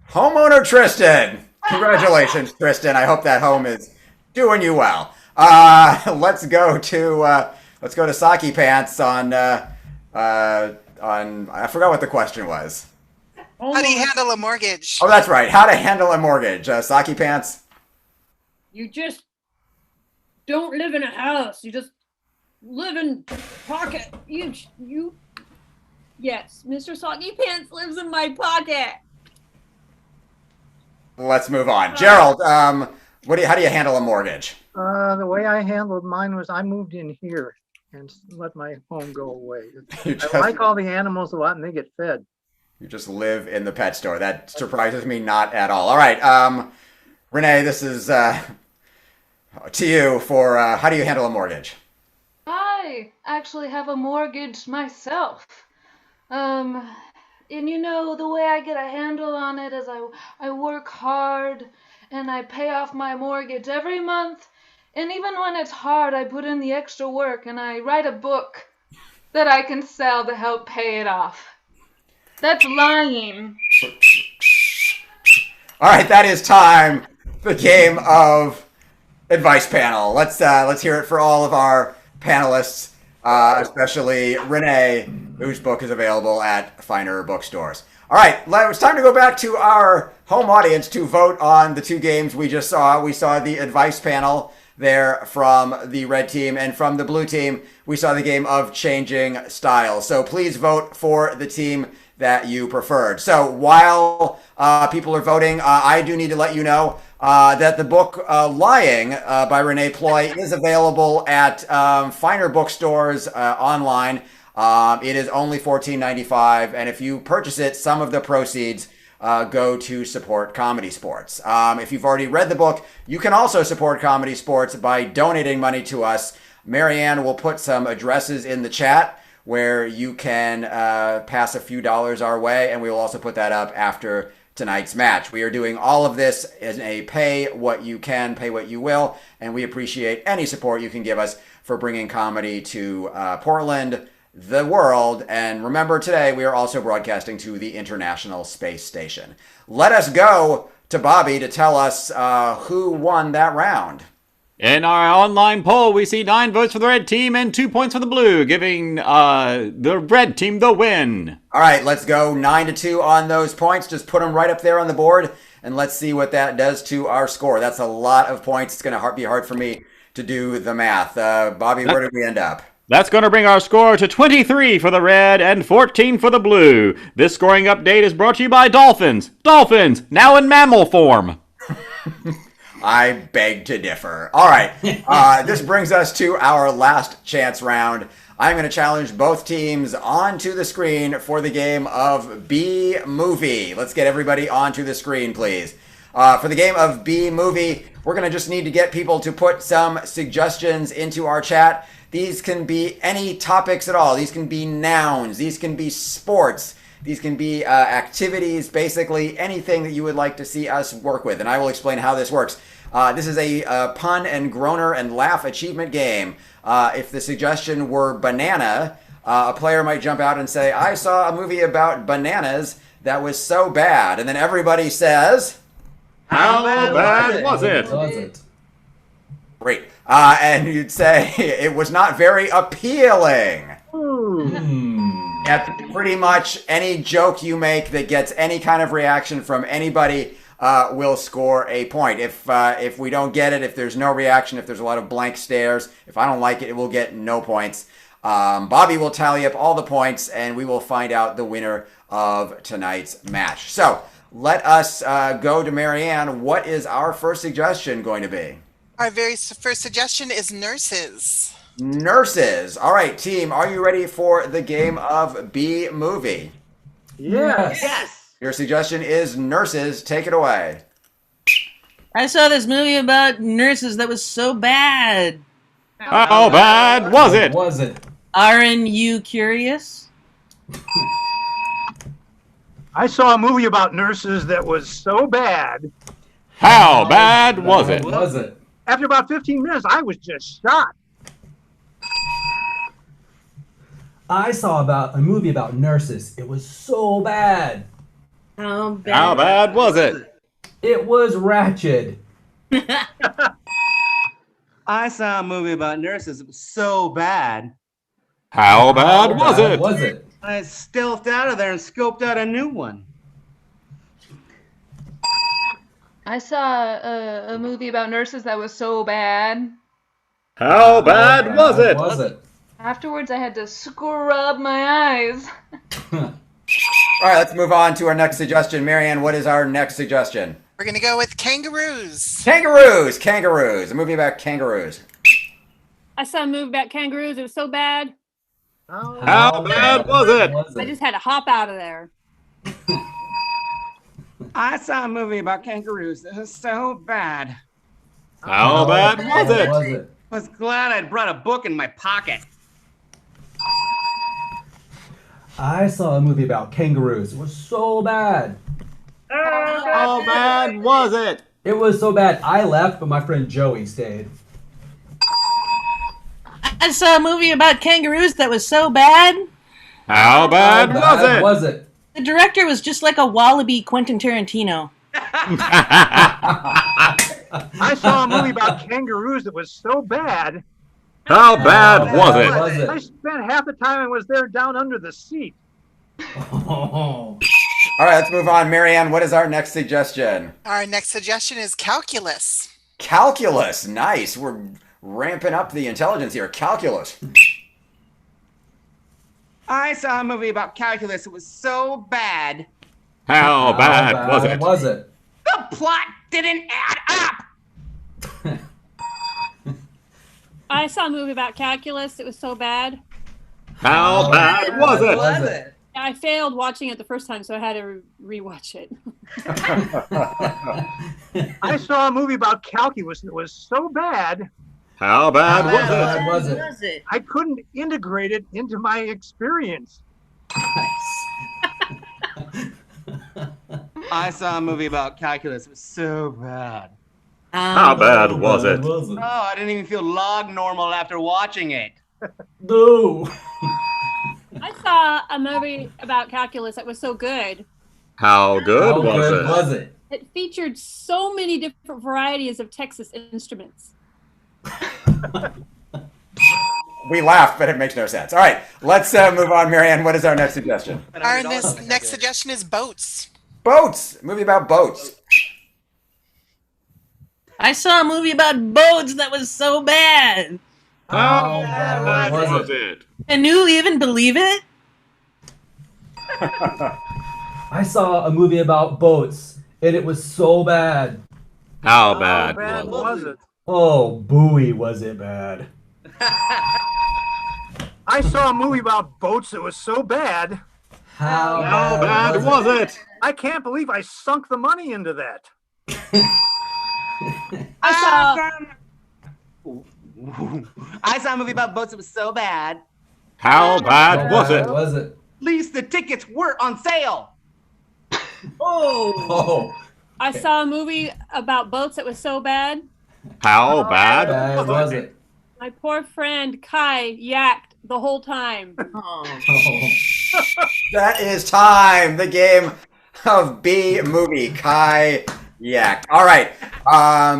Homeowner Tristan! Congratulations, Tristan. I hope that home is doing you well. Let's go to Saki Pants on I forgot what the question was. How do you handle a mortgage? Oh, that's right. How to handle a mortgage. Saki Pants? You just don't live in a house. You just live in pocket. Yes, Mr. Soggy Pants lives in my pocket. Let's move on. Gerald, how do you handle a mortgage? The way I handled mine was I moved in here and let my home go away. I like all the animals a lot, and they get fed. You just live in the pet store. That surprises me not at all. All right, Renee, this is to you for how do you handle a mortgage? I actually have a mortgage myself. And the way I get a handle on it is I work hard and I pay off my mortgage every month. And even when it's hard, I put in the extra work and I write a book that I can sell to help pay it off. That's lying. All right, that is time. The game of advice panel. Let's hear it for all of our panelists, especially Renee, whose book is available at finer bookstores. All right, it's time to go back to our home audience to vote on the 2 games we just saw. We saw the advice panel there from the red team, and from the blue team, we saw the game of changing styles. So please vote for the team that you preferred. So while people are voting, I do need to let you know that the book Lying by Renee Ploy is available at finer bookstores online. It is only $14.95, and if you purchase it, some of the proceeds go to support ComedySportz. If you've already read the book, you can also support ComedySportz by donating money to us. Marianne will put some addresses in the chat where you can pass a few dollars our way, and we will also put that up after tonight's match. We are doing all of this as a pay what you can, pay what you will, and we appreciate any support you can give us for bringing comedy to Portland, the world, and remember, today we are also broadcasting to the International Space Station. Let us go to Bobby to tell us who won that round. In our online poll, we see 9 votes for the red team and 2 points for the blue, giving the red team the win. All right, let's go 9-2 on those points. Just put them right up there on the board, and let's see what that does to our score. That's a lot of points. It's going to be hard for me to do the math. Bobby, where did we end up? That's going to bring our score to 23 for the red and 14 for the blue. This scoring update is brought to you by Dolphins. Dolphins, now in mammal form. I beg to differ. All right, this brings us to our last chance round. I'm going to challenge both teams onto the screen for the game of B-Movie. Let's get everybody onto the screen, please. For the game of B-Movie, we're going to just need to get people to put some suggestions into our chat. These can be any topics at all. These can be nouns. These can be sports. These can be activities, basically anything that you would like to see us work with. And I will explain how this works. This is a pun and groaner and laugh achievement game. If the suggestion were banana, a player might jump out and say, I saw a movie about bananas that was so bad. And then everybody says, how bad was it? Great. And you'd say it was not very appealing. Yeah, pretty much any joke you make that gets any kind of reaction from anybody will score a point. If we don't get it, if there's no reaction, if there's a lot of blank stares, if I don't like it, it will get no points. Bobby will tally up all the points, and we will find out the winner of tonight's match. So let us go to Marianne. What is our first suggestion going to be? Our very first suggestion is nurses. Nurses. All right, team, are you ready for the game of B-Movie? Yes. Your suggestion is nurses. Take it away. I saw this movie about nurses that was so bad. How bad was it? Aren't you curious? I saw a movie about nurses that was so bad. How bad was it? After about 15 minutes, I was just shocked. I saw a movie about nurses. It was so bad. How bad? How bad was it? It was ratchet. I saw a movie about nurses. It was so bad. How bad was it? I stealthed out of there and scoped out a new one. I saw a movie about nurses that was so bad. How bad was it? Afterwards, I had to scrub my eyes. All right, let's move on to our next suggestion. Marianne, what is our next suggestion? We're going to go with kangaroos. Kangaroos. A movie about kangaroos. I saw a movie about kangaroos. It was so bad. How bad was it? I just had to hop out of there. I saw a movie about kangaroos. It was so bad. How bad was it? I was glad I'd brought a book in my pocket. I saw a movie about kangaroos. It was so bad. How bad was it? It was so bad. I left, but my friend Joey stayed. I saw a movie about kangaroos that was so bad. How bad was it? The director was just like a wallaby Quentin Tarantino. I saw a movie about kangaroos that was so bad. How bad was it? I spent half the time I was there down under the seat. All right, let's move on. Marianne, what is our next suggestion? Our next suggestion is calculus. Calculus. Nice. We're ramping up the intelligence here. Calculus. I saw a movie about calculus. It was so bad. How bad was it? The plot didn't add up. I saw a movie about calculus. It was so bad. How bad was it? I failed watching it the first time, so I had to rewatch it. I saw a movie about calculus that was so bad. How bad was it? I couldn't integrate it into my experience. I saw a movie about calculus. It was so bad. How bad was it? Oh, I didn't even feel log normal after watching it. No. I saw a movie about calculus that was so good. How good was it? It featured so many different varieties of Texas instruments. We laugh, but it makes no sense. All right, let's move on. Marianne, what is our next suggestion? Our next suggestion is boats. Boats. A movie about boats. I saw a movie about boats that was so bad. How bad was it? Can you even believe it? I saw a movie about boats, and it was so bad. How bad was it? Oh, booey, was it bad. I saw a movie about boats that was so bad. How bad was it? I can't believe I sunk the money into that. I saw a movie about boats that was so bad. How bad was it? At least the tickets were on sale. Oh. I saw a movie about boats that was so bad. How bad was it? My poor friend Kai yacked the whole time. That is time. The game of B movie. Kai Yak. All right.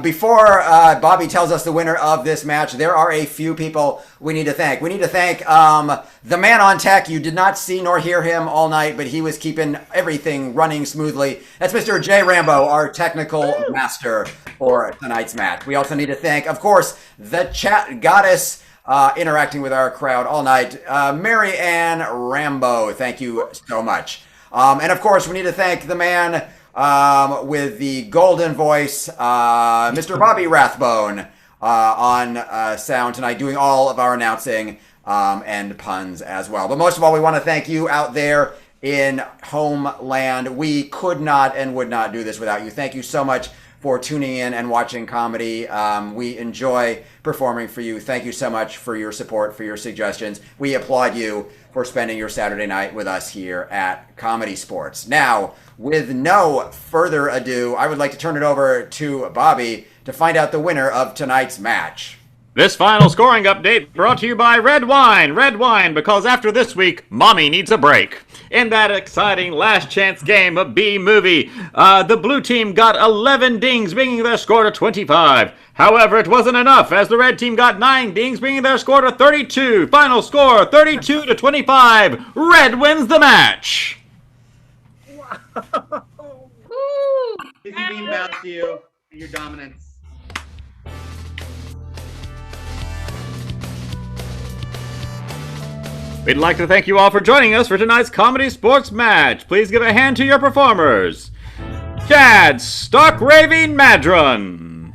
Before Bobby tells us the winner of this match, there are a few people we need to thank. We need to thank the man on tech. You did not see nor hear him all night, but he was keeping everything running smoothly. That's Mr. Jay Rambo, our technical master for tonight's match. We also need to thank, of course, the chat goddess interacting with our crowd all night, Mary Ann Rambo. Thank you so much. And of course, we need to thank the man with the golden voice, Mr. Bobby Rathbone, on sound tonight, doing all of our announcing and puns as well. But most of all, we want to thank you out there in homeland. We could not and would not do this without you. Thank you so much for tuning in and watching comedy. We enjoy performing for you. Thank you so much for your support, for your suggestions. We applaud you for spending your Saturday night with us here at ComedySportz. Now, with no further ado, I would like to turn it over to Bobby to find out the winner of tonight's match. This final scoring update brought to you by Red Wine. Red Wine, because after this week, Mommy needs a break. In that exciting last chance game of B-Movie, the blue team got 11 dings, bringing their score to 25. However, it wasn't enough, as the red team got 9 dings, bringing their score to 32. Final score, 32 to 25. Red wins the match. Fizzy Bean bows to you for your dominance. We'd like to thank you all for joining us for tonight's ComedySportz match. Please give a hand to your performers. Chad Stark Raving Madron.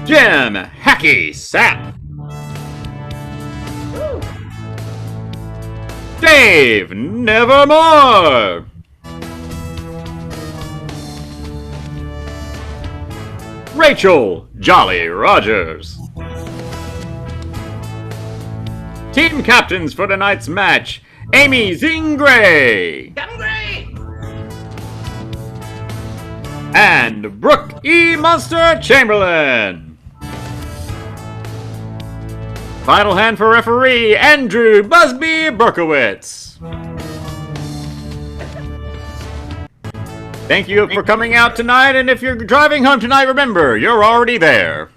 Jim Hacky Sap. Dave Nevermore. Rachel Jolly Rogers. Team captains for tonight's match, Amy Zingray. And Brooke E. Munster Chamberlain. Final hand for referee, Andrew Busby Berkowitz. Thank you for coming out tonight, and if you're driving home tonight, remember, you're already there.